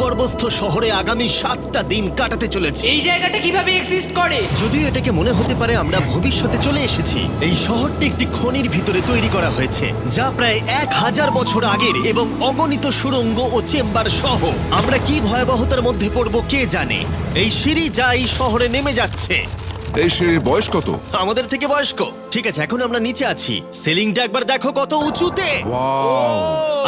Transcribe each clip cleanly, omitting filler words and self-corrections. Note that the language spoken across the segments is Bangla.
ভূগর্ভস্থ শহরে আগামী 7টা দিন কাটাতে চলেছি। এই জায়গাটা কিভাবে এক্সিস্ট করে? যদিও এটাকে মনে হতে পারে আমরা ভবিষ্যতে চলে এসেছি, এই শহরটি একটি খনির ভিতরে তৈরি করা হয়েছে যা প্রায় 1000 বছর আগের এবং অগণিত সুড়ঙ্গ ও চেম্বার সহ। আমরা কি ভয়াবহতার মধ্যে পড়ব কে জানে। এই সিঁড়ি যা এই শহরে নেমে যাচ্ছে এই সিঁড়ির বয়স কত? আমাদের থেকে বয়স্ক। ঠিক আছে, এখন আমরা নিচে আছি। সিলিংটা একবার দেখো কত উঁচুতে।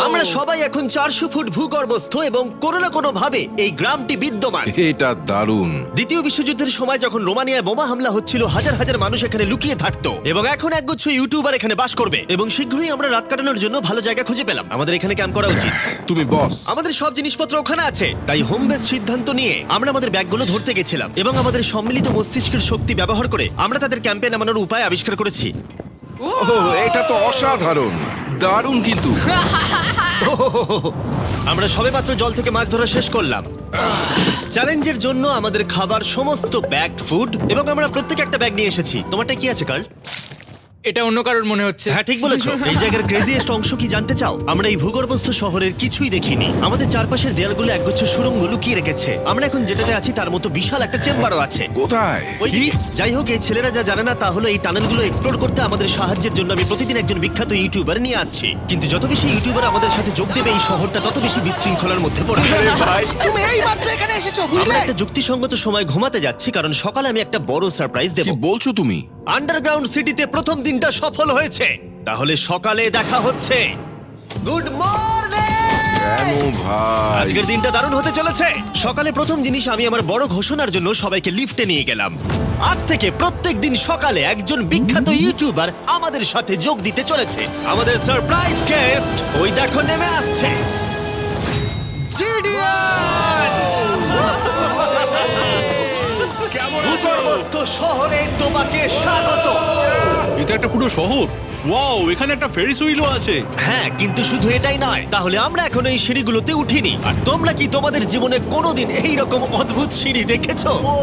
আমরা সবাই এখন 400 ফুট ভূগর্ভস্থ এবং কোনো না কোনো ভাবে এই গ্রামটি বিদ্যমান। এটা দারুণ। দ্বিতীয় বিশ্বযুদ্ধের সময় যখন রোমানিয়ায় বোমা হামলা হচ্ছিল, হাজার হাজার মানুষ এখানে লুকিয়ে থাকতো এবং এখন একগুচ্ছ ইউটিউবার এখানে বাস করবে। এবং শীঘ্রই আমরা রাত কাটানোর জন্য ভালো জায়গা খুঁজে পেলাম। আমাদের এখানে ক্যাম্প করা উচিত। তুমি বস। আমাদের সব জিনিসপত্র ওখানে আছে, তাই হোম বেস সিদ্ধান্ত নিয়ে আমরা আমাদের ব্যাগগুলো ধরতে গেছিলাম এবং আমাদের সম্মিলিত মস্তিষ্কের শক্তি ব্যবহার করে আমরা তাদের ক্যাম্পে নামানোর উপায় আবিষ্কার করেছি। ওহ, এটা তো অসাধারণ, দারুণ। কিন্তু আমরা সবেমাত্র জল থেকে মাছ ধরা শেষ করলাম। চ্যালেঞ্জের জন্য আমাদের খাবার সমস্ত ব্যাগড ফুড এবং আমরা প্রত্যেকে একটা ব্যাগ নিয়ে এসেছি। তোমারটা কি আছে কার্ল? এটা অন্য কারোর মনে হচ্ছে। হ্যাঁ, ঠিক বলেছো। এই জায়গার ক্রেজিয়েস্ট অংশ কি জানতে চাও? আমরা এই ভূগর্ভস্থ শহরের কিছুই দেখিনি। আমাদের চারপাশের দেয়ালগুলো একগুচ্ছ সুড়ঙ্গ লুকিয়ে রেখেছে। আমরা এখন যেটাতে আছি তার মতো বিশাল একটা চেম্বারও আছে। কোথায়? ওইদিকে। যাই হোক, এই ছেলেরা যা জানে না তা হলো এই টানেলগুলো এক্সপ্লোর করতে আমাদের সাহায্যের জন্য আমি প্রতিদিন একজন বিখ্যাত ইউটিউবার নিয়ে আসছি। কিন্তু যত বেশি ইউটিউবার আমাদের সাথে যোগ দেবে এই শহরটা তত বেশি বিশৃঙ্খলার মধ্যে পড়বে। ভাই, তুমি এই মাত্র এখানে এসেছো, আমরা বুঝলে? একটা যুক্তিসঙ্গত সময় ঘুমাতে যাচ্ছি কারণ সকালে আমি একটা বড় সারপ্রাইজ দেব। কি বলছো তুমি? আন্ডারগ্রাউন্ড সিটিতে প্রথম দিনটা সফল হয়েছে। তাহলে সকালে দেখা হচ্ছে। Good morning! কেন ভাই? আজকের দিনটা দারুণ হতে চলেছে। সকালে প্রথম জিনিস, আমি আমার বড় ঘোষণার জন্য সবাইকে লিফটে নিয়ে গেলাম। আজ থেকে প্রত্যেক দিন সকালে একজন বিখ্যাত ইউটিউবার আমাদের সাথে যোগ দিতে চলেছে। আমাদের সারপ্রাইজ গেস্ট ওই দেখো নেমে আসছে, জিডিয়ান! ভূগর্ভস্থ শহরে তোমাকে স্বাগত। এটা একটা পুরো শহর। ওয়াও, এখানে একটা ফেরিস হুইলও আছে। হ্যাঁ, কিন্তু শুধু এটাই নয়। তাহলে আমরা এখন এই সিঁড়িগুলোতে উঠিনি। আর তোমরা কি তোমাদের জীবনে কোনোদিন এই রকম অদ্ভুত সিঁড়ি দেখেছো? ও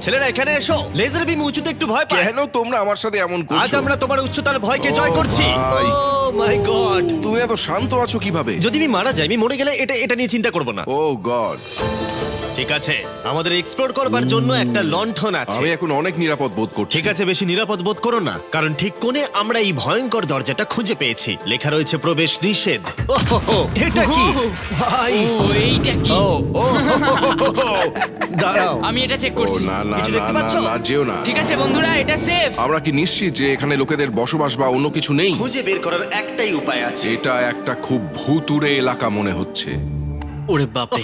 ছেলেরা, এখানে এসো। লেজার বিম উঁচুতে একটু ভয় পায়। কেন তোমরা আমার সাথে এমন আজ করছো? আমরা তোমার উচ্চতার ভয়কে জয় ও করছি। ভাই। ও মাই গড! তুমি এত শান্ত আছো কিভাবে? যদি আমি মারা যাই, আমি মরে গেলে এটা নিয়ে চিন্তা করব না। ও গড। ঠিক আছে, আমাদের এক্সপ্লোর করবার জন্য একটা লণ্ঠন আছে। আমি এখন অনেক নিরাপদ বোধ করছি। ঠিক আছে, বেশি নিরাপদ বোধ করো না, কারণ ঠিক কোণে আমরা এই ভয়ঙ্কর দরজাটা খুঁজে পেয়েছি। লেখা রয়েছে প্রবেশ নিষেধ। ওহো, এটা কি ভাই? ও, এইটা কি? ও ও দাঁড়াও, আমি এটা চেক ও করছি। না না কিছু না দেখতে না পাচ্ছো? না, যেও না। ঠিক আছে বন্ধুরা, এটা সেফ। আমরা কি নিশ্চিত যে এখানে লোকেদের বসবাস বা অন্য কিছু নেই? খুঁজে বের করার একটাই উপায় আছে। এটা একটা খুব ভুতুড়ে এলাকা মনে হচ্ছে। ওরে বাপরে।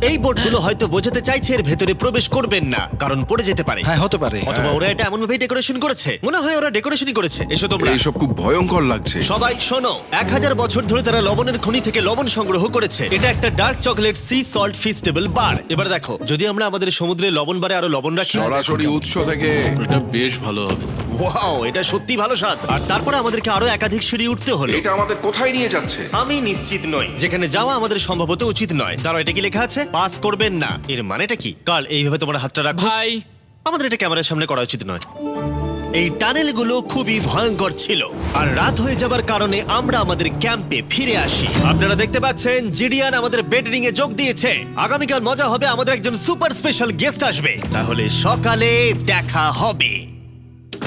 এই বোর্ডগুলো হয়তো বোঝাতে চাইছে এর ভেতরে প্রবেশ করবেন না, কারণ পড়ে যেতে পারে। হ্যাঁ, হতে পারে। অথবা ওরা এটা এমন ভাবে ডেকোরেশন করেছে, মনে হয় ওরা ডেকোরেশনই করেছে। এসো তোমরা। এইসব খুব ভয়ঙ্কর লাগছে। সবাই শোনো, 1000 বছর ধরে তারা লবণের খনি থেকে লবণ সংগ্রহ করেছে। এটা একটা dark chocolate sea salt feastable bar. এবার দেখো, যদি আমরা আমাদের সমুদ্রে লবণ বারে আরো লবণ রাখি। সরাসরি উৎস থেকে। এটা বেশ ভালো হবে। ওয়াও, এটা সত্যি ভালো স্বাদ। আর তারপরে আমাদেরকে আরো একাধিক সিঁড়ি উঠতে হলো। এটা আমাদের কোথায় নিয়ে যাচ্ছে? আমি নিশ্চিত নই। যেখানে যাওয়া আমাদের সম্ভবত উচিত নয়। দাঁড়াও, এটা কি লেখা আছে? পাস করবেন না। এর মানেটা কি? কাল এইভাবে তোমার হাতটা রাখো। ভাই, আমাদের এটা ক্যামেরার সামনে করা উচিত নয়। এই টানেলগুলো খুবই ভয়ঙ্কর ছিল, আর রাত হয়ে যাবার কারণে আমরা আমাদের ক্যাম্পে ফিরে আসি। আপনারা দেখতে পাচ্ছেন জিডিয়ান আমাদের বেডরিং এ যোগ দিয়েছে। আগামীকাল মজা হবে, আমাদের একজন সুপার স্পেশাল গেস্ট আসবে। তাহলে সকালে দেখা হবে।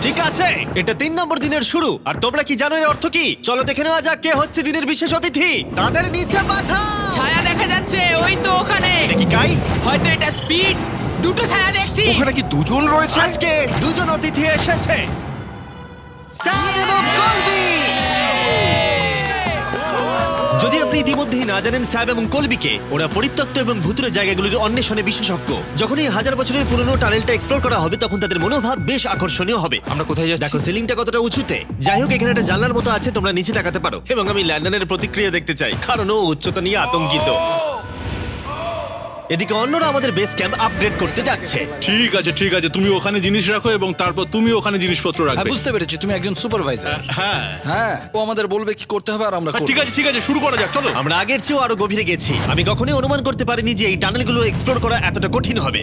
ঠিক আছে, এটা 3 নম্বর দিনের শুরু। আর তোমরা কি জানো এর অর্থ কি? চলো দেখে নেওয়া যাক কে হচ্ছে দিনের বিশেষ অতিথি। তাদের নিচে পাঠাও। ছায়া দেখা যাচ্ছে, ওই তো ওখানে। এটা কি কাই? হয়তো এটা স্পিড। দুটো ছায়া দেখছি। ওখানে কি দুজন রয়েছে? আজকে দুজন অতিথি এসেছে, স্যাম এবং কলবি। যদি আপনি ইতিমধ্যেই না জানেন স্যাম এবং কলবিকে, ওরা পরিত্যক্ত এবং ভুতুরে জায়গাগুলির অন্বেষণে বিশেষজ্ঞ। যখন এই 1000 বছরের পুরনো টানেলটা এক্সপ্লোর করা হবে, তখন তাদের মনোভাব বেশ আকর্ষণীয় হবে। আমরা কোথায় যাচ্ছি? দেখো সিলিংটা কতটা উঁচুতে। যাই হোক, এখানে একটা জানলার মতো আছে, তোমরা নিচে তাকাতে পারো। এবং আমি ল্যান্ডনের প্রতিক্রিয়া দেখতে চাই, কারণ ও উচ্চতা নিয়ে আতঙ্কিত। এদিকে অন্যরা আমাদের বেস ক্যাম্প আপগ্রেড করতে যাচ্ছে। ঠিক আছে ঠিক আছে, তুমি ওখানে জিনিস রাখো এবং তারপর তুমি ওখানে জিনিসপত্র হ্যাঁ, রাখবে। বুঝতে পেরেছি, তুমি একজন সুপারভাইজার। হ্যাঁ হ্যাঁ, ও আমাদের বলবে কি করতে হবে আর আমরা করব। ঠিক আছে, শুরু করা যাক, চলো। আমরা আগের চেয়েও আরো গভীরে গেছি। আমি কখনোই অনুমান করতে পারিনি যে এই টানেলগুলো এক্সপ্লোর করা এতটা কঠিন হবে।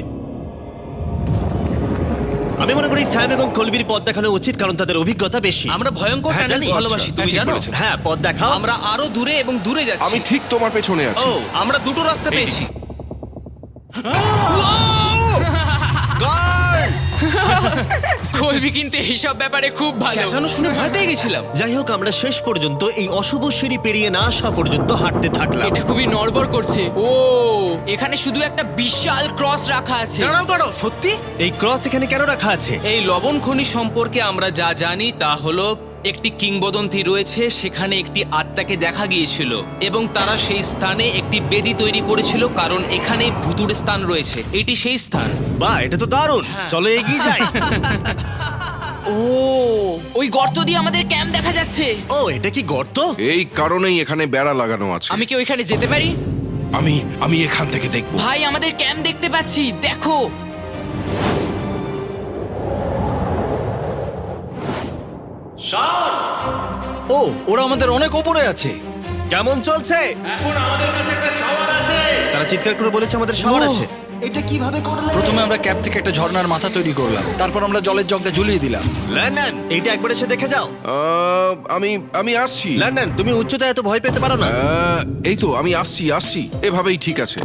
আমি মনে করি স্যাম এবং কলবির পথ দেখানো উচিত, কারণ তাদের অভিজ্ঞতা বেশি। আমরা ভয়ঙ্কর হ্যাঁ, টানেল জানি। ভালোবাসি, তুমি জানো? হ্যাঁ, পথ দেখাও। আমরা আরো দূরে এবং দূরে যাচ্ছি। আমি ঠিক তোমার পেছনে আছি। ও, আমরা দুটো রাস্তা পেয়েছি। Guard! কলবি কিন্তু এইসব ব্যাপারে খুব ভালো। চেঁচানো শুনে ভয় পেয়ে গেছিলাম। যাই হোক, আমরা শেষ পর্যন্ত এই অশুভ সিঁড়ি পেরিয়ে না আসা পর্যন্ত হাঁটতে থাকলাম। এটা খুবই নড়বড় করছে। ও, এখানে শুধু একটা বিশাল ক্রস রাখা আছে। দাঁড়াও, সত্যি? এই ক্রস এখানে কেন রাখা আছে? এই লবণ খনি সম্পর্কে আমরা যা জানি তা হলো একটি কিংবদন্তি রয়েছে, সেখানে একটি আত্মাকে দেখা গিয়েছিল এবং তারা সেই স্থানে একটি বেদি তৈরি করেছিল, কারণ এখানে ভুতুড়ে স্থান রয়েছে। এটি সেই স্থান। বাহ, এটা তো দারুণ। চলো এগিয়ে যাই। ও, ওই গর্ত দিয়ে আমাদের ক্যাম্প দেখা যাচ্ছে। ও, এটা কি গর্ত? এই কারণেই এখানে বেড়া লাগানো আছে। আমি কি ওইখানে যেতে পারি? আমি এখান থেকে দেখব। ভাই, আমাদের ক্যাম্প দেখতে পাচ্ছি, দেখো। ও, ওরা আমাদের অনেক ওপরে আছে। কেমন চলছে? তারা চিৎকার করে বলেছে আমাদের শাওয়ার ও। আছে। এটা কিভাবে করলে? প্রথমে আমরা ক্যাপ থেকে একটা ঝর্ণার মাথা তৈরি করলাম, তারপর আমরা জলের জগটা ঝুলিয়ে দিলাম। লন্ডন, এইটা একবার এসে দেখে যাও। আমি আসছি। লন্ডন, তুমি উচ্চতায় এত ভয় পেতে পারো না। এই তো আমি আসছি। এভাবেই ঠিক আছে।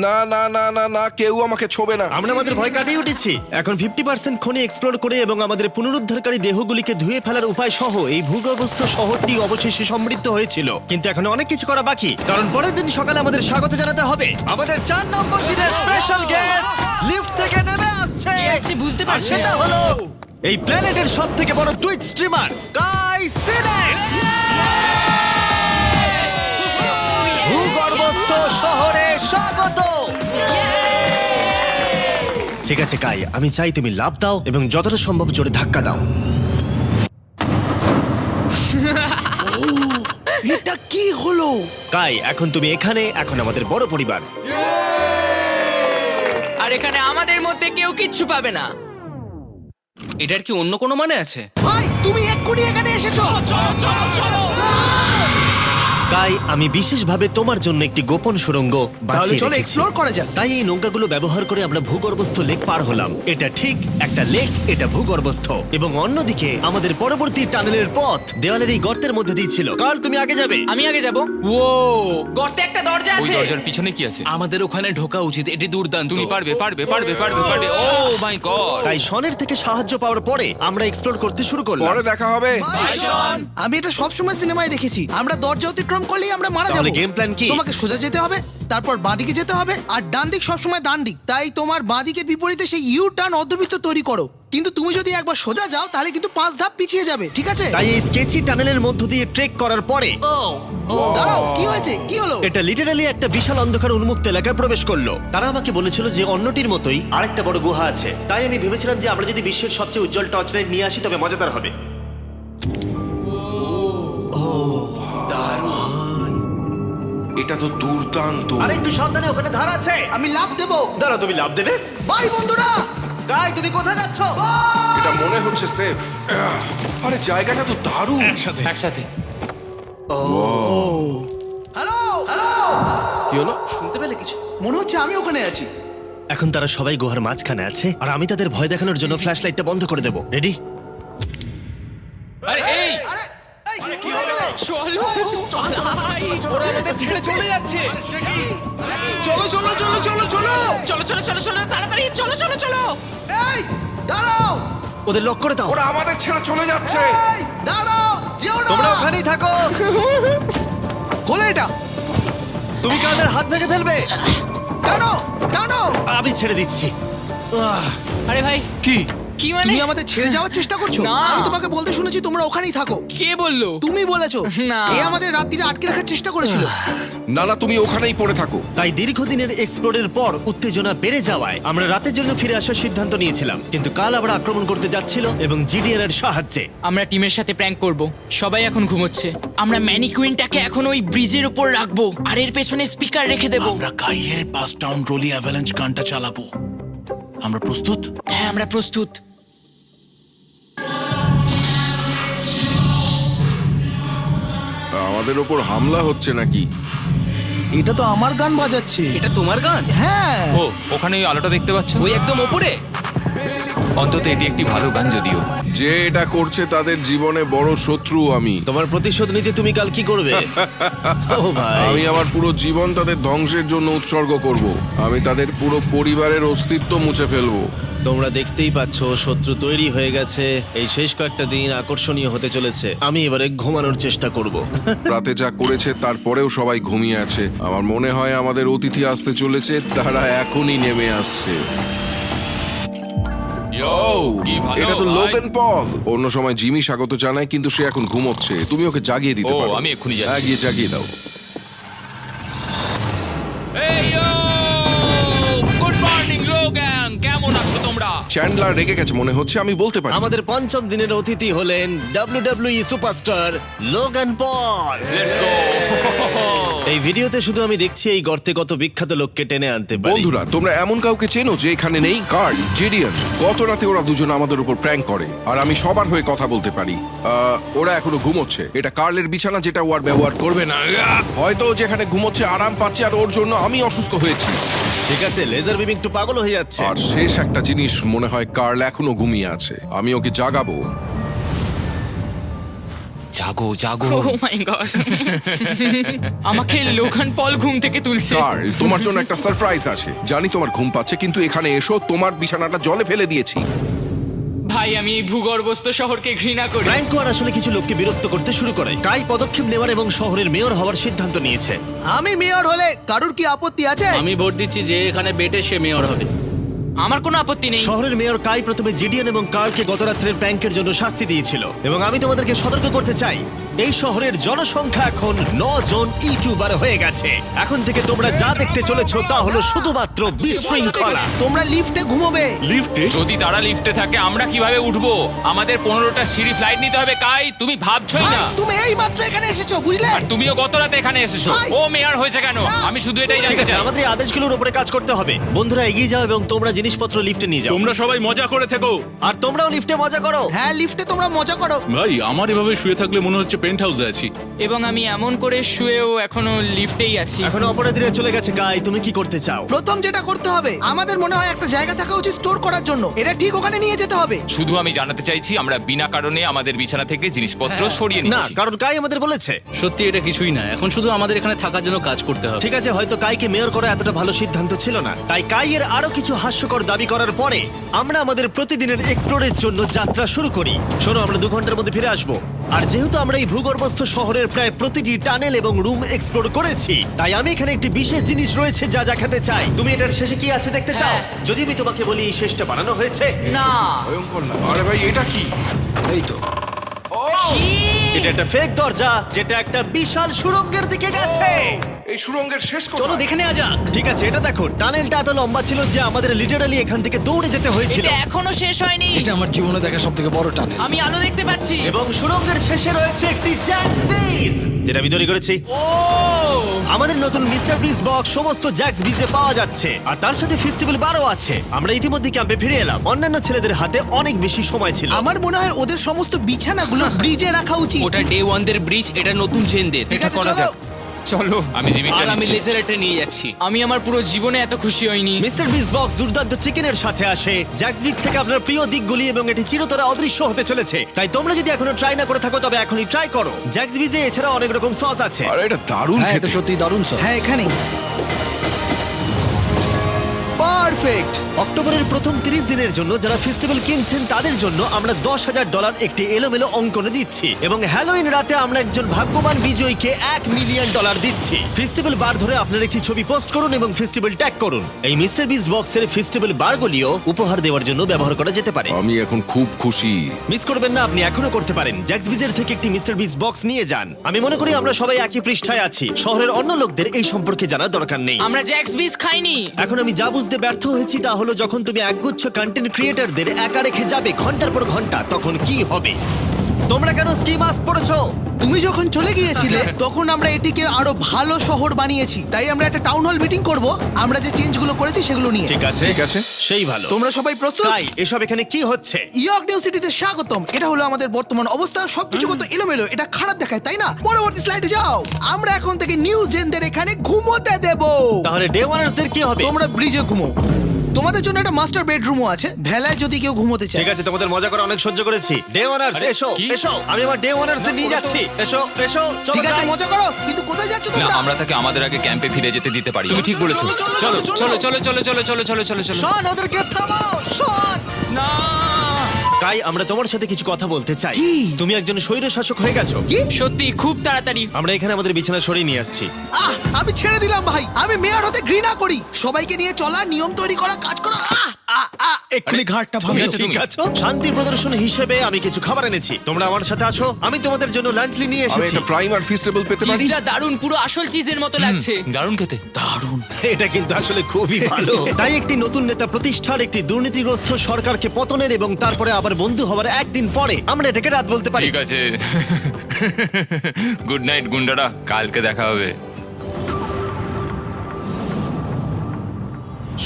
না না না না না, কেউ আমাকে ছোবে না। আমরা আমাদের ভয় কাটিয়ে উঠেছি। এখন 50% খনি এক্সপ্লোর করে এবং আমাদের পুনরুদ্ধারকারী দেহগুলিকে ধুয়ে ফেলার উপায় সহ এই ভূগর্ভস্থ শহরটি অবশেষে সমৃদ্ধ হয়েছিল। কিন্তু এখন অনেক কিছু করা বাকি, কারণ পরের দিন সকালে আমাদের স্বাগত জানাতে হবে আমাদের 4 নম্বর দিনের স্পেশাল গেস্ট লিফট থেকে নেমে আসছে। কে আসছে বুঝতে আর পারছি সেটা না। হলো এই প্ল্যানেটের সবথেকে বড় টুইট স্ট্রিমার গাই সিনেট। ভূগর্ভস্থ শহরে স্বাগত। ঠিক আছে কাই, আমি চাই তুমি লাফ দাও এবং যতটা সম্ভব জোরে ধাক্কা দাও। এটা কি হলো? কাই, এখন তুমি এখানে, এখন আমাদের বড় পরিবার। আর এখানে আমাদের মধ্যে কেউ কিচ্ছু পাবে না। এটার কি অন্য কোনো মানে আছে? ভাই, তুমি এক্ষুনি এখানে এসেছো। কাই, আমি বিশেষভাবে তোমার জন্য একটি গোপন সুড়ঙ্গ বাছিয়ে চলো রেখেছি। এক্সপ্লোর করা যাক। তাই এই নৌকাগুলো ব্যবহার করে আমরা ভূগর্ভস্থ লেক পার হলাম। এটা ঠিক একটা লেক, এটা ভূগর্ভস্থ, এবং অন্যদিকে আমাদের পরবর্তী টানেলের পথ দেওয়ালের এই গর্তের মধ্যে দিয়ে ছিল। কাল তুমি আগে যাবে। আমি আগে যাব। ও, গর্তে একটা দরজা ওই আছে। দরজার পিছনে কি আছে? আমাদের ওখানে ঢোকা উচিত, এটি দুর্দান্ত। তুমি পারবে। ও মাই গড! তাই শনের থেকে সাহায্য পাওয়ার পরে আমরা এক্সপ্লোর করতে শুরু করলাম। পরে দেখা হবে। আমি এটা সবসময় সিনেমায় দেখেছি, আমরা দরজা অতিক্রম করলেই আমরা মারা তাহলে যাবো। game plan কি? তোমাকে সোজা যেতে হবে, তারপর বাঁদিকে যেতে হবে, আর ডান দিক সবসময় ডান দিক। তাই তোমার বাঁদিকের বিপরীতে সেই ইউ টার্ন অর্ধবৃত্ত তৈরি করো। কিন্তু তুমি যদি একবার সোজা যাও তাহলে কিন্তু 5 ধাপ পিছিয়ে যাবে, ঠিক আছে? তাই এই স্কেচি টানেলের মধ্য দিয়ে ট্রেক করার পরে দাঁড়াও, কি হয়েছে, কি হলো? এটা লিটারালি একটা বিশাল অন্ধকার উন্মুক্ত এলাকায় প্রবেশ করলো। তারা আমাকে বলেছিল যে অন্যটির মতোই আরেকটা বড় গুহা আছে। তাই আমি ভেবেছিলাম যে আমরা যদি বিশ্বের সবচেয়ে উজ্জ্বল টর্চ লাইট নিয়ে আসি তবে মজাদার হবে। এটা তো দুর্দান্ত। আর একটু সাবধানে, ওখানে ধার আছে। আমি লাফ দেবো। দাঁড়াও, তুমি লাভ দেবে? বাই বন্ধুরা। গাই, তুমি কোথায় যাচ্ছ? এটা মনে হচ্ছে সেফ। আরে জায়গাটা তো দারুণ। একসাথে। হ্যালো হ্যালো, কি হলো? শুনতে পেলে কিছু? মনে হচ্ছে আমি ওখানে আছি। এখন তারা সবাই গুহার মাঝখানে আছে, আর আমি তাদের ভয় দেখানোর জন্য ফ্ল্যাশ লাইটটা বন্ধ করে দেবো। রেডি? আরে এই আরে এই, কি হয়ে গেল? চলো। ওরা আমাদের ছেড়ে চলে যাচ্ছে। চলো চলো চলো চলো চলো। চলো চলো চলো চলো, তাড়াতাড়ি চলো চলো চলো। এই দাঁড়াও, ওদের লক করে দাও। ওরা আমাদের ছেড়ে চলে যাচ্ছে। এই দাঁড়াও, যেও না। তোমরা ওখানেই থাকো। খোলো এটা। তুমি কাদের হাত ভেঙে ফেলবে। টানো টানো। আমি ছেড়ে দিচ্ছি। আরে ভাই, কি? কি মানে? তুমি আমাদের ছেড়ে যাওয়ার চেষ্টা করছো? না। আমি তোমাকে বলতে শুনেছি তোমরা ওখানেই থাকো। কে বললো? তুমি বলেছো। না। এ আমাদের রাত্রিরে আটকে রাখার চেষ্টা করেছিল। না না, তুমি ওখানেই পড়ে থাকো। তাই দীর্ঘদিনের এক্সপ্লোরের পর উত্তেজনা বেড়ে যাওয়ায় আমরা রাতের জন্য ফিরে আসার সিদ্ধান্ত নিয়েছিলাম। কিন্তু কাল আবার আক্রমণ করতে যাচ্ছিল এবং জিডিআর এর সাহায্যে। আমরা টিমের সাথে প্র্যাঙ্ক করব। সবাই এখন ঘুমোচ্ছে। আমরা ম্যানিকুইনটাকে এখন ওই ব্রিজের উপর রাখবো আর এর পেছনে স্পিকার রেখে দেব। আমরা কাইয়ের পাস টাউন রোলি অ্যাভালাঞ্চ গানটা চালাবো। আমরা প্রস্তুত? হ্যাঁ, আমরা প্রস্তুত। আমাদের ওপর হামলা হচ্ছে নাকি? এটা তো আমার গান বাজাচ্ছে। এটা তোমার গান? হ্যাঁ। ও, ওখানে ওই আলোটা দেখতে পাচ্ছ? ওই একদম ওপরে। অন্তত এটি একটি ভালো গান যদিও। যে এটা করছে তাদের জীবনে বড় শত্রু আমি। তোমার প্রতিশোধ নিতে তুমি কাল কি করবে? ও ভাই, আমি আমার পুরো জীবন তাদের ধ্বংসের জন্য উৎসর্গ করব। আমি তাদের পুরো পরিবারের অস্তিত্ব মুছে ফেলবো। তোমরা দেখতেই পাচ্ছ শত্রু তৈরি হয়ে গেছে। এই শেষ কয়েকটা দিন আকর্ষণীয় হতে চলেছে। আমি এবারে ঘুমানোর চেষ্টা করব। রাতে যা করেছে তারপরেও সবাই ঘুমিয়ে আছে। আমার মনে হয় আমাদের অতিথি আসতে চলেছে, তারা এখনই নেমে আসছে। কি ভালো এটা তো ভাই। Logan Paul. অন্য সময় জিমি স্বাগত জানায়, কিন্তু সে এখন ঘুমোচ্ছে। তুমি ওকে জাগিয়ে দিতে ও, পারো। আমি এক্ষুনি যাচ্ছি। হ্যাঁ, গিয়ে জাগিয়ে দাও। এই গুড মর্নিং লোগান, কেমন আছো তোমরা? চ্যান্ডলার রেগে গেছে মনে হচ্ছে, আমি বলতে পারি। আমাদের পঞ্চম দিনের অতিথি হলেন WWE superstar Logan Paul. Let's go. এই ভিডিওতে শুধু আমি দেখছি এই গর্তে কত বিখ্যাত লোককে টেনে আনতে পারি। বন্ধুরা, তোমরা এমন কাউকে চেনো যে এখানে নেই? কার্ল, জিডিয়ান। গত রাতে ওরা দুজন আমাদের উপর প্র্যাঙ্ক করে, আর আমি সবার হয়ে কথা বলতে পারি। ওরা এখনো ঘুমোচ্ছে। এটা কার্লের বিছানা, যেটা ও আর ব্যবহার করবে না। হয়তো ও যেখানে ঘুমোচ্ছে আরাম পাচ্ছে, আর ওর জন্য আমি অসুস্থ হয়েছি। ঠিক আছে, লেজার বিম একটু পাগল হয়ে যাচ্ছে। আর শেষ একটা জিনিস, মনে হয় কার্ল এখনো ঘুমিয়ে আছে। আমি ওকে জাগাবো। জাগো জাগো। ও মাই গড, আমাকে লোগান পল ঘুম থেকে তুলছে। কার্ল, তোমার জন্য একটা সারপ্রাইজ আছে। জানি তোমার ঘুম পাচ্ছে, কিন্তু এখানে এসো, তোমার বিছানাটা জলে ফেলে দিয়েছি। ভাই, আমি এই ভূগর্ভস্থ শহরকে ঘৃণা করি। ফ্র্যাঙ্কো আর আসলে কিছু লোককে বিরক্ত করতে শুরু করে। কাই পদক্ষেপ নেওয়ার এবং শহরের মেয়র হওয়ার সিদ্ধান্ত নিয়েছে। আমি মেয়র হলে কারুর কি আপত্তি আছে? আমি ভোট দিচ্ছি যে এখানে বেটে সে মেয়র হবে। আমার কোনো আপত্তি নেই। শহরের মেয়র কাই প্রথমে জিডিয়ান এবং কার্লকে গত রাত্রের প্র্যাঙ্কের জন্য শাস্তি দিয়েছিল, এবং আমি তোমাদেরকে সতর্ক করতে চাই, এই শহরের জনসংখ্যা এখন 9 জন ইউটিউবার হয়ে গেছে। এখন থেকে তোমরা যা দেখতে চলেছো তা হলো শুধুমাত্র বিশৃঙ্খলা। তোমরা লিফটে ঘুমোবে। যদি তারা লিফটে থাকে আমরা কিভাবে উঠবো? আমাদের 15টা সিঁড়ি ফ্লাইট নিতে হবে। কাই, তুমি ভাবছই ভাই, না। তুমি এই মাত্র এখানে এসেছো, বুঝলে? আর তুমিও গত রাতে এখানে এসেছো। ভাই। ও মেয়র হয়েছে কেন? আমি শুধু এটাই ঠিক জানতে আছে, চাই। আমাদের এই আদেশগুলোর উপরে কাজ করতে হবে। বন্ধুরা, এগিয়ে যাও এবং তোমরা জিনিসপত্র লিফটে নিয়ে যাও। তোমরা সবাই মজা করে থেকো। আর তোমরাও লিফটে মজা করো। হ্যাঁ, লিফটে তোমরা মজা করো। ভাই, আমার এভাবে শুয়ে থাকলে মনে হচ্ছে পেন্ট হাউসে আছি। এবং আমি এমন করে শুয়েও এখনো লিফটেই আছি। এখন অপরাধীরা চলে গেছে। কাই, তুমি কি করতে চাও? প্রথম যেটা করতে হবে, আমাদের মনে হয় একটা জায়গা থাকা উচিত স্টোর করার জন্য। এটা ঠিক ওখানে নিয়ে যেতে হবে। শুধু আমি জানাতে চাইছি আমরা বিনা কারণে আমাদের বিছানা থেকে জিনিসপত্র সরিয়ে না, নিচ্ছি। কারণ কাই আমাদের বলেছে। সত্যি এটা কিছুই না, এখন শুধু আমাদের এখানে থাকার জন্য কাজ করতে হবে। ঠিক আছে, হয়তো কাইকে মেয়র করা এতটা ভালো সিদ্ধান্ত ছিল না। তাই কাইয়ের আরো কিছু হাস্যকর দাবি করার পরে আমরা আমাদের প্রতিদিনের এক্সপ্লোরের জন্য যাত্রা শুরু করি। শোনো, আমরা 2 ঘন্টার মধ্যে ফিরে আসবো। আর যেহেতু আমরা এই ভূগর্ভস্থ শহরের প্রায় প্রতিটি টানেল এবং রুম এক্সপ্লোর করেছি, তাই আমি এখানে একটি বিশেষ জিনিস রয়েছে যা দেখাতে চাই। তুমি এটার শেষে কি আছে দেখতে চাও? হ্যাঁ। যদি আমি তোমাকে বলি এই শেষটা বানানো হয়েছে। না, ভয়ঙ্কর না? আরে ভাই, এটা কি? এই তো। এটা একটা ফেক দরজা, যেটা একটা বিশাল সুড়ঙ্গের দিকে গেছে। এই সুড়ঙ্গের শেষ চলো কোথায়? দেখে নেওয়া যাক। ঠিক আছে, এটা দেখো, টানেলটা এত লম্বা ছিল যে আমাদের লিটারালি এখান থেকে দৌড়ে যেতে হয়েছিল। এটা এখনো শেষ হয়নি। এটা আমার জীবনে দেখা সব থেকে বড় টানেল। আমি আলো দেখতে পাচ্ছি। এবং সুড়ঙ্গের শেষে রয়েছে একটি জ্যাক্স বিজ, যেটা আমি তৈরি করেছি। ও, আমাদের নতুন মিস্টার বিজ বক্স সমস্ত জ্যাক্স বিজে পাওয়া যাচ্ছে, আর তার সাথে ফেস্টিভ্যাল বারও আছে। আমরা ইতিমধ্যে ক্যাম্পে ফিরে এলাম। অন্যান্য ছেলেদের হাতে অনেক বেশি সময় ছিল। আমার মনে হয় ওদের সমস্ত বিছানাগুলো ব্রিজে রাখা উচিত। ওটা ডে 1 দের ব্রিজ, এটা নতুন চেনদের। ঠিক আছে, চলো। চলো, আমি জিমিটা আর আমি নিচ্ছি। লেজারটা নিয়ে যাচ্ছি। আমি আমার পুরো জীবনে এত খুশি হইনি। মিস্টার বিজ বক্স দুর্দান্ত চিকেনের সাথে আসে, জ্যাক্স বিজ থেকে আপনার প্রিয় দিকগুলি, এবং এটি চিরতরে অদৃশ্য হতে চলেছে। তাই তোমরা যদি এখনো ট্রাই না করে থাকো তবে এখনই ট্রাই করো। জ্যাক্স বিজে এছাড়া অনেক রকম সস আছে। আরে এটা দারুণ হ্যাঁ, খেতে। এটা সত্যি দারুণ সব। হ্যাঁ, এখানে পারফেক্ট। অক্টোবরের প্রথম 30 দিনের জন্য যারা ফেস্টিভ্যাল কিনছেন তাদের জন্য আমরা $10,000 একটি এলোমেলো অঙ্কনে দিচ্ছি, এবং হ্যালোইন রাতে আমরা একজন ভাগ্যবান বিজয়ীকে $1 মিলিয়ন দিচ্ছি। ফেস্টিভ্যাল বার ধরে আপনার একটি ছবি পোস্ট করুন এবং ফেস্টিভ্যাল ট্যাগ করুন। এই মিস্টার বিজ বক্সের ফেস্টিভ্যাল বারগুলিও উপহার দেওয়ার জন্য ব্যবহার করা যেতে পারে। আমি এখন খুব খুশি। মিস করবেন না, আপনি এখনো করতে পারেন। জ্যাক্স বিজের থেকে একটি মিস্টার বিজ বক্স নিয়ে যান। আমি মনে করি আমরা সবাই একই পৃষ্ঠায় আছি। শহরের অন্য লোকদের এই সম্পর্কে জানার দরকার নেই। আমরা জ্যাক্স বিজ খাইনি। এখন আমি যা বুঝতে ব্যর্থ হয়েছি তা হলো, যখন তুমি একগুচ্ছ কন্টেন্ট ক্রিয়েটরদের একা রেখে যাবে ঘন্টার পর ঘন্টা, তখন কি হবে? তোমরা কেন স্কি মাস্ক পরেছো? তুমি যখন চলে গিয়েছিলে তখন আমরা এটিকে আরো ভালো শহর বানিয়েছি। তাই আমরা একটা টাউন হল মিটিং করব, আমরা যে চেঞ্জগুলো করেছি সেগুলো নিয়ে। ঠিক আছে, ঠিক আছে। সেই ভালো। তোমরা সবাই প্রস্তুত? তাই এসব এখানে কি হচ্ছে? ইয়র্ক নিউ সিটিতে স্বাগতম। এটা হলো আমাদের বর্তমান অবস্থা। সবকিছু কত এলোমেলো, এটা খারাপ দেখায়, তাই না? পরবর্তী স্লাইডে যাও। আমরা এখন থেকে নিউ জেনদের এখানে ঘুমোতে দেব। তাহলে ডে ওয়ানার্সদের কি হবে? তোমরা ব্রিজে ঘুমো। তোমাদের জন্য একটা মাস্টার বেডরুমও আছে, ভেলায় যদি কেউ ঘুমোতে চায়। ঠিক আছে, তোমাদের মজা করে অনেক সহ্য করেছি। ডে ওয়ানার্স এসো এসো, আমি আমার ডে ওয়ানার্সদের নিয়ে যাচ্ছি। এসো এসো, চলো ঠিক আছে, যাই। মজা করো, কিন্তু কোথায় যাচ্ছ না তোমরা? আমরা তাকে আমাদের আগে ক্যাম্পে ফিরে যেতে দিতে পারি। তুমি ঠিক বলেছো। চলো চলো চলো চলো চলো চলো চলো চলো চলো। শন, ওদেরকে থামাও, শন। না কাই, আমরা তোমার সাথে কিছু কথা বলতে চাই। তুমি একজন স্বৈর শাসক হয়ে গেছো। সত্যি খুব তাড়াতাড়ি। আমরা এখানে আমাদের বিছানা সরিয়ে নিয়ে আসছি। আমি ছেড়ে দিলাম ভাই, আমি মেয়র হতে ঘৃণা করি। সবাইকে নিয়ে চলা, নিয়ম তৈরি করা, কাজ করা। এক্ষুনি ঘাটটা তুমি ভাঙলো। ঠিক আছো? শান্তি প্রদর্শন হিসেবে আমি কিছু খাবার এনেছি, তোমরা আমার সাথে আছো। আমি তোমাদের জন্য লাঞ্চলি নিয়ে আমি এসেছি। একটা প্রাইম আর ফিস্টেবল পেতে পারি? চিজটা দারুণ, পুরো আসল চিজের মতো লাগছে। দারুণ খেতে। এটা কিন্তু আসলে খুবই ভালো। তাই একটি নতুন নেতা প্রতিষ্ঠার, একটি দুর্নীতিগ্রস্ত সরকারকে পতনের এবং তারপরে আবার বন্ধু হওয়ার একদিন পরে আমরা এটাকে রাত বলতে পারি। ঠিক আছে গুড নাইট গুন্ডারা, কালকে দেখা হবে।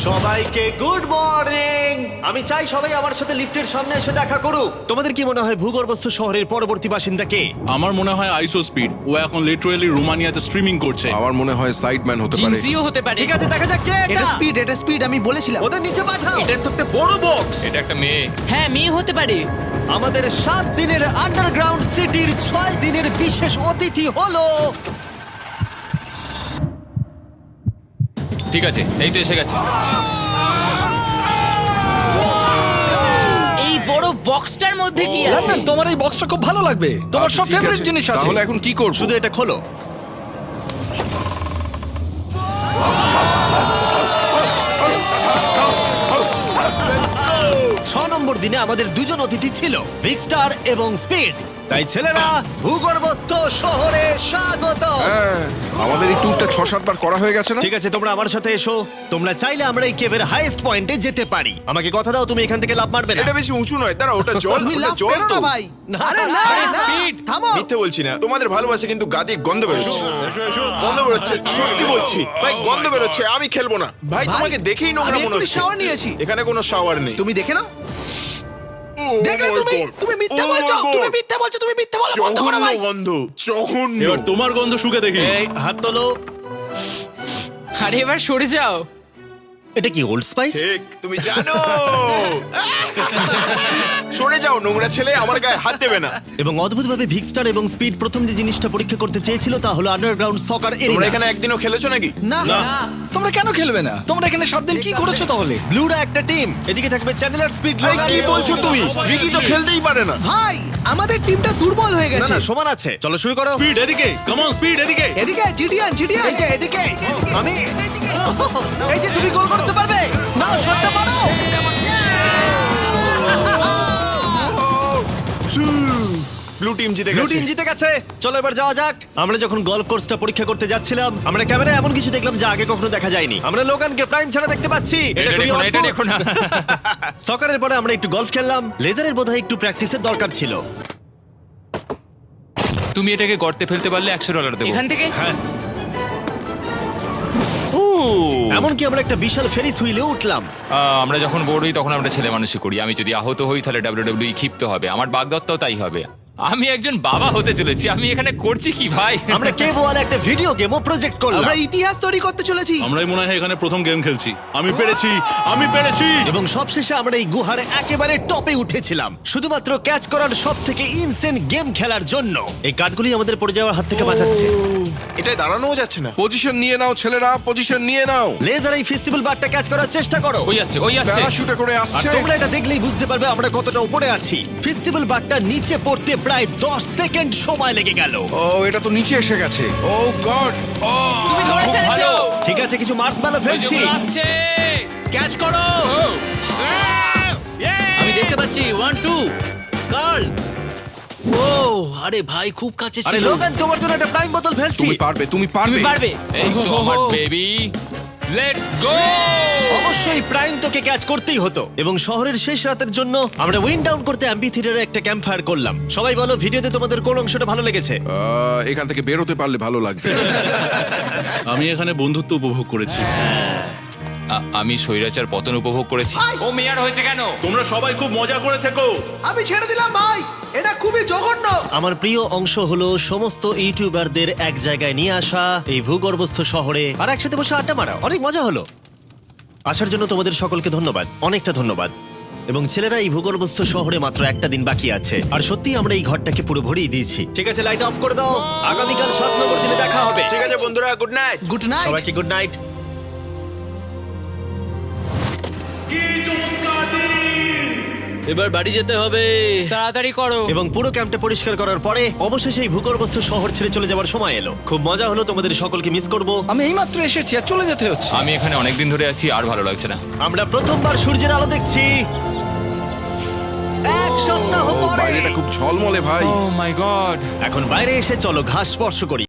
সবাইকে গুড মর্নিং। আমি চাই সবাই আমার সাথে লিফটের সামনে এসে দেখা করুক। তোমাদের কি মনে হয় ভূগর্ভস্থ শহরের পরবর্তী বাসিন্দা কে? আমার মনে হয় আইসো স্পিড, ও এখন লিটারালি রোমানিয়াতে স্ট্রিমিং করছে। আমার মনে হয় সাইডম্যান হতে পারে। জিনজিও হতে পারে। ঠিক আছে, দেখা যাক কে এটা এটা। স্পিড, এটা স্পিড, আমি বলেছিলাম। ওদের নিচে পাঠাও। এটা তো একটা বড় বক্স। এটা একটা মেয়ে। হ্যাঁ, মেয়ে হতে পারে। আমাদের 7 দিনের আন্ডারগ্রাউন্ড সিটির 6 দিনের বিশেষ অতিথি হলো ঠিক আছে, এই তো এসে গেছে। এই বড় বক্সটার মধ্যে কি আছে? লন্ডন, তোমার এই বক্সটা খুব ভালো লাগবে, তোমার আচ্ছা, সব ঠিক ফেভারিট আছে। জিনিস আছে। তাহলে এখন কি করব? শুধু এটা খোলো। ছ নম্বর দিনে আমাদের দুজন অতিথি ছিল, বিগ স্টার এবং স্পিড। তাই ছেলেরা, ভূগর্ভস্থ শহরে স্বাগত। হ্যাঁ, আমাদের এই ট্যুরটা 6-7 বার করা হয়ে গেছে না? ঠিক আছে, তোমরা আমার সাথে এসো। তোমরা চাইলে আমরা এই কেভের হাইয়েস্ট পয়েন্টে যেতে পারি। আমাকে কথা দাও তুমি এখান থেকে লাফ মারবে না। এটা বেশি উঁচু নয়, দাঁড়া, ওটা জল, তুমি ওটা লাভ জল পেরো তো। না ভাই। আরে না, আরে না, speed। থামো। মিথ্যে বলছি না, তোমাদের ভালোবাসে কিন্তু গাদি গন্ধ বেরোচ্ছে। গন্ধ বেরোচ্ছে, সত্যি বলছি ভাই, গন্ধ বেরোচ্ছে। আমি খেলবো না ভাই, ভাই, তোমাকে দেখেই নোংরা আমি মনে এক্ষুনি হচ্ছে। shower নিয়েছি। এখানে কোনো শাওয়ার নেই। তুমি দেখে নাও। ও দেখলে my তুমি, God! তুমি মিথ্যা Oh my বলছো, God! তুমি মিথ্যা বলছো, তুমি মিথ্যা বলা বন্ধ করো জঘন্য ভাই। গন্ধ, জঘন্য। এবার তোমার গন্ধ শুকে দেখি। এই হাত তোলো। আরে এবার সরে যাও। এটা কি ওল্ড স্পাইস? ঠিক, তুমি জানো। সরে যাও নোংরা ছেলে, আমার গায়ে হাত দেবে না। এবং অদ্ভুতভাবে ভিগ স্টার এবং স্পিড প্রথম যে জিনিসটা পরীক্ষা করতে চেয়েছিল তা হলো আন্ডারগ্রাউন্ড সকার তোমরা এরিয়া। এখানে একদিনও খেলেছো নাকি? না, তোমরা কেন খেলবে না? তোমরা এখানে 7 দিন কি করেছো তাহলে? ব্লুরা একটা টিম, এদিকে থাকবে চ্যানেলার, স্পিড, ভাই, লোগান। কি বলছো তুমি? ভিকি তো খেলতেই পারে না। ভাই, আমাদের টিমটা দুর্বল হয়ে না গেছে। না, সমান আছে। চলো শুরু করো। স্পিড এদিকে, কাম অন স্পিড এদিকে। এদিকে জিডিয়ান, জিডিয়ান। এই যে এদিকে, আমি এই যে তুমি গোল করতে পারবে না, শটটা মারো। ব্লু টিম জিতে ব্লু গেছে। টিম জিতে গেছে। চলো এবার যাওয়া যাক। আমরা যখন গলফ কোর্সটা পরীক্ষা করতে যাচ্ছিলাম, আমরা ক্যামেরায় এমন কিছু দেখলাম যা আগে কখনো দেখা যায়নি। আমরা লোগানকে প্রাইম ছাড়া দেখতে পাচ্ছি। এটা খুবই দেখো না, এটা অদ্ভুত। দেখো না। সকারের পরে আমরা একটু গলফ খেললাম। লেজারের বোধহয় একটু প্র্যাকটিসের দরকার ছিল। তুমি এটাকে গর্তে ফেলতে পারলে $100 দেবো। এখান থেকে এমনকি আমরা একটা বিশাল ফেরিস হুইলে উঠলাম। আমরা যখন বোর হই তখন আমরা ছেলে মানুষই করি। আমি যদি আহত হই তাহলে WWE ক্ষিপ্ত হবে, আমার বাগদত্তাও তাই হবে। আমি একজন বাবা হতে চলেছি, আমি এখানে করছি কি ভাই? আমরা কেভ ওয়ালে একটা ভিডিও গেমও প্রজেক্ট করলাম। আমরা ইতিহাস তৈরি করতে চলেছি। আমরাই মনে হয় এখানে প্রথম গেম খেলছি। আমি পেরেছি, আমি পেরেছি। এবং সবশেষে আমরা এই গুহার একেবারে টপে উঠেছিলাম শুধুমাত্র ক্যাচ করার সব থেকে ইনসেন গেম খেলার জন্য। এই কাঠগুলি আমাদের পড়ে যাওয়ার হাত থেকে বাঁচাচ্ছে। এটাই দাঁড়ানোও যাচ্ছে না। পজিশন নিয়ে নাও ছেলেরা, পজিশন নিয়ে নাও। লেজার এই ফেস্টিভ্যাল বারটা ক্যাচ করার চেষ্টা করো। ওই আসছে, ওই আসছে। প্যারাশুটে করে আর আসছে। তোমরা এটা দেখলেই বুঝতে পারবে আমরা কতটা উপরে আছি। ফেস্টিভ্যাল বারটা নিচে পড়তে প্রায় 10 সেকেন্ড সময় লেগে গেল। ও, এটা তো নিচে এসে গেছে। ও গড। তুমি ধরে খুব ফেলেছো। ভালো। ঠিক আছে, কিছু মার্সম্যালো ফেলছি। ওই যে আসছে। ক্যাচ করো। আমি দেখতে পাচ্ছি 1 2 গার্ল। ও আরে ভাই, খুব কাছে আরে ছিল। লোগান, তোমার জন্য একটা প্রাইম বোতল ফেলছি। তুমি পারবে, তুমি পারবে। তুমি পারবে। এই তো আমার বেবি, লেটস গো। অবশ্যই প্রাইম তোকে ক্যাচ করতেই হতো। এবং শহরের শেষ রাতের জন্য আমরা উইন্ড ডাউন করতে অ্যাম্পি থিয়েটারে একটা ক্যাম্প ফায়ার করলাম। সবাই বলো ভিডিওতে তোমাদের কোন অংশটা ভালো লেগেছে? এখান থেকে বেরোতে পারলে ভালো লাগবে। আমি এখানে বন্ধুত্ব উপভোগ করেছি। আমি স্বৈরাচার পতন উপভোগ করেছি। ও মেয়ার হয়েছে কেন? তোমরা সবাই খুব মজা করে থেকো। আমি ছেড়ে দিলাম ভাই। এটা খুবই জঘন্য। আমার প্রিয় অংশ হলো সমস্ত ইউটিউবারদের এক জায়গায় নিয়ে আসা এই ভূগর্ভস্থ শহরে আর একসাথে বসে আড্ডা মারা। অনেক মজা হলো। আসার জন্য তোমাদের সকলকে ধন্যবাদ, অনেকটা ধন্যবাদ। এবং ছেলেরা, এই ভূগর্ভস্থ শহরে মাত্র একটা দিন বাকি আছে আর সত্যি আমরা এই ঘরটাকে পুরো ভরিয়ে দিয়েছি। ঠিক আছে, লাইট অফ করে দাও। আগামীকাল 7 নম্বর দিনে দেখা হবে। ঠিক আছে বন্ধুরা, গুড নাইট। Good night. সবাইকে গুড নাইট। এবার বাড়ি যেতে হবে। তাড়াতাড়ি করো। এবং পুরো ক্যাম্পটা পরিষ্কার করার পরে অবশেষে এই ভূগর্ভস্থ শহর ছেড়ে চলে যাওয়ার সময় এলো। খুব মজা হলো, তোমাদের সকলকে মিস করব। আমি এইমাত্র এসেছি আর চলে যেতে হচ্ছে। আমি এখানে অনেকদিন ধরে আছি আর ভালো লাগছে না। আমরা প্রথমবার সূর্যের আলো দেখছি 1 সপ্তাহ পরে। বাইরেটা খুব ঝলমলে ভাই। ও মাই গড। এখন বাইরে এসে চলো ঘাস স্পর্শ করি।